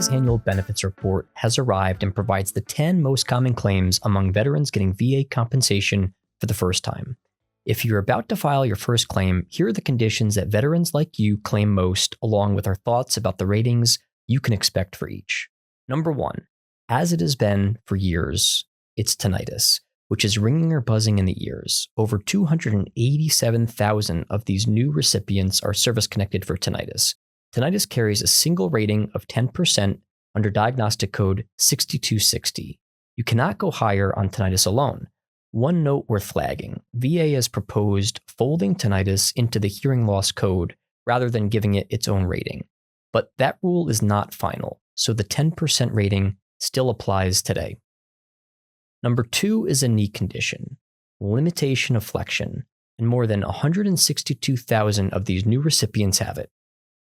VA's annual benefits report has arrived and provides the 10 most common claims among veterans getting VA compensation for the first time. If you're about to file your first claim, here are the conditions that veterans like you claim most, along with our thoughts about the ratings you can expect for each. Number 1, as it has been for years, it's tinnitus, which is ringing or buzzing in the ears. Over 287,000 of these new recipients are service-connected for tinnitus. Tinnitus carries a single rating of 10% under diagnostic code 6260. You cannot go higher on tinnitus alone. One note worth flagging: VA has proposed folding tinnitus into the hearing loss code rather than giving it its own rating. But that rule is not final, so the 10% rating still applies today. Number 2 is a knee condition, limitation of flexion, and more than 162,000 of these new recipients have it.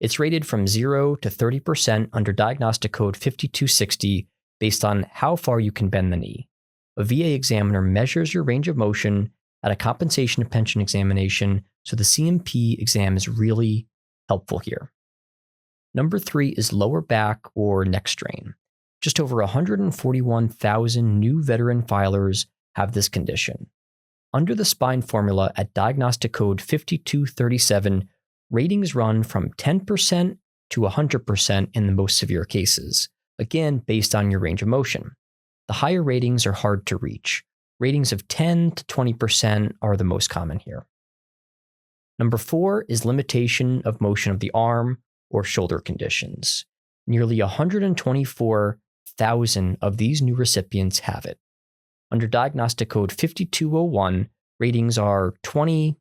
It's rated from 0 to 30% under diagnostic code 5260 based on how far you can bend the knee. A VA examiner measures your range of motion at a compensation and pension examination, so the CMP exam is really helpful here. Number 3 is lower back or neck strain. Just over 141,000 new veteran filers have this condition. Under the spine formula at diagnostic code 5237, ratings run from 10% to 100% in the most severe cases, again based on your range of motion. The higher ratings are hard to reach. Ratings of 10 to 20% are the most common here. Number 4 is limitation of motion of the arm or shoulder conditions. Nearly 124,000 of these new recipients have it. Under diagnostic code 5201, ratings are 20,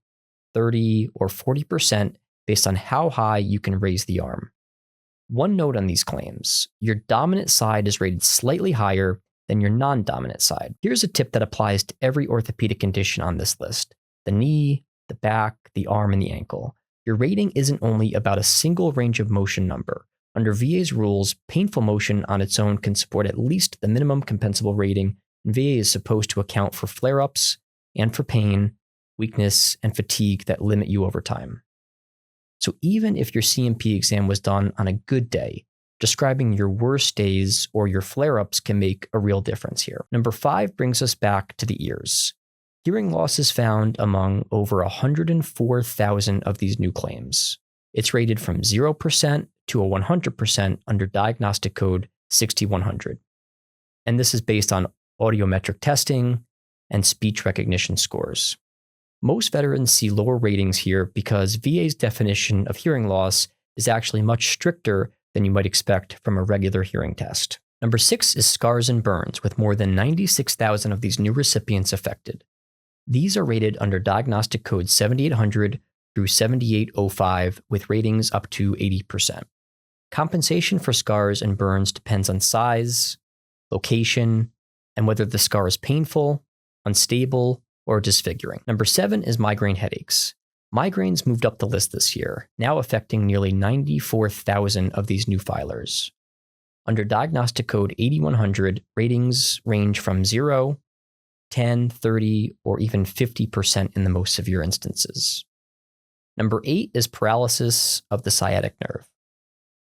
30, or 40% based on how high you can raise the arm. One note on these claims: your dominant side is rated slightly higher than your non-dominant side. Here's a tip that applies to every orthopedic condition on this list: the knee, the back, the arm, and the ankle. Your rating isn't only about a single range of motion number. Under VA's rules, painful motion on its own can support at least the minimum compensable rating, and VA is supposed to account for flare-ups and for pain, weakness, and fatigue that limit you over time. So even if your CMP exam was done on a good day, describing your worst days or your flare-ups can make a real difference here. Number 5 brings us back to the ears. Hearing loss is found among over 104,000 of these new claims. It's rated from 0% to 100% under diagnostic code 6100. And this is based on audiometric testing and speech recognition scores. Most veterans see lower ratings here because VA's definition of hearing loss is actually much stricter than you might expect from a regular hearing test. Number 6 is scars and burns, with more than 96,000 of these new recipients affected. These are rated under diagnostic code 7800 through 7805 with ratings up to 80%. Compensation for scars and burns depends on size, location, and whether the scar is painful, unstable, or disfiguring. Number 7 is migraine headaches. Migraines moved up the list this year, now affecting nearly 94,000 of these new filers. Under diagnostic code 8100, ratings range from 0, 10, 30, or even 50% in the most severe instances. Number 8 is paralysis of the sciatic nerve.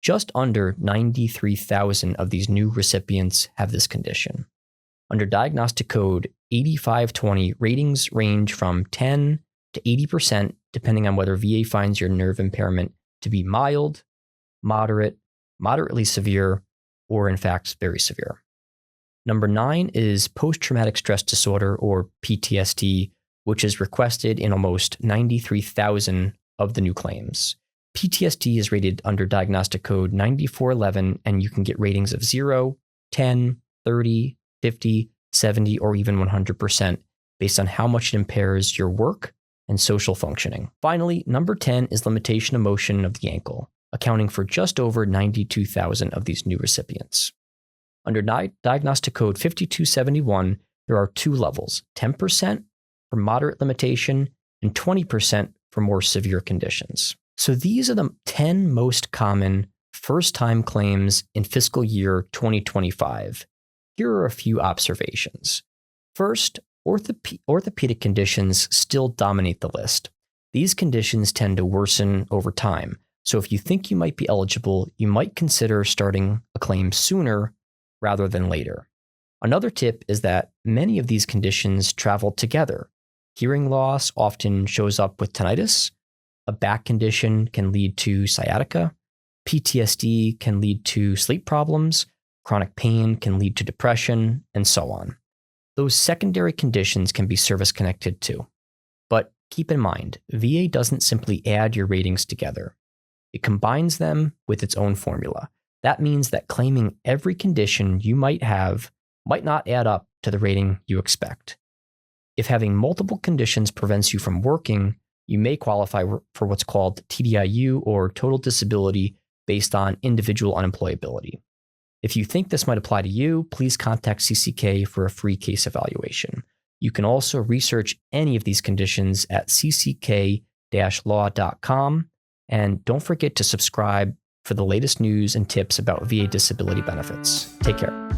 Just under 93,000 of these new recipients have this condition. Under diagnostic code 8520, ratings range from 10 to 80% depending on whether VA finds your nerve impairment to be mild, moderate, moderately severe, or in fact very severe. Number 9 is post-traumatic stress disorder, or PTSD, which is requested in almost 93,000 of the new claims. PTSD is rated under diagnostic code 9411, and you can get ratings of 0, 10, 30, 50, 70, or even 100% based on how much it impairs your work and social functioning. Finally, number 10 is limitation of motion of the ankle, accounting for just over 92,000 of these new recipients. Under diagnostic code 5271, there are 2 levels: 10% for moderate limitation and 20% for more severe conditions. So these are the 10 most common first-time claims in fiscal year 2025. Here are a few observations. First, orthopedic conditions still dominate the list. These conditions tend to worsen over time, So if you think you might be eligible, you might consider starting a claim sooner rather than later. Another tip is that many of these conditions travel together. Hearing loss often shows up with tinnitus. A back condition can lead to sciatica. PTSD can lead to sleep problems. Chronic pain can lead to depression, and so on. Those secondary conditions can be service-connected too. But keep in mind, VA doesn't simply add your ratings together. It combines them with its own formula. That means that claiming every condition you might have might not add up to the rating you expect. If having multiple conditions prevents you from working, you may qualify for what's called TDIU, or total disability based on individual unemployability. If you think this might apply to you, please contact CCK for a free case evaluation. You can also research any of these conditions at cck-law.com. And don't forget to subscribe for the latest news and tips about VA disability benefits. Take care.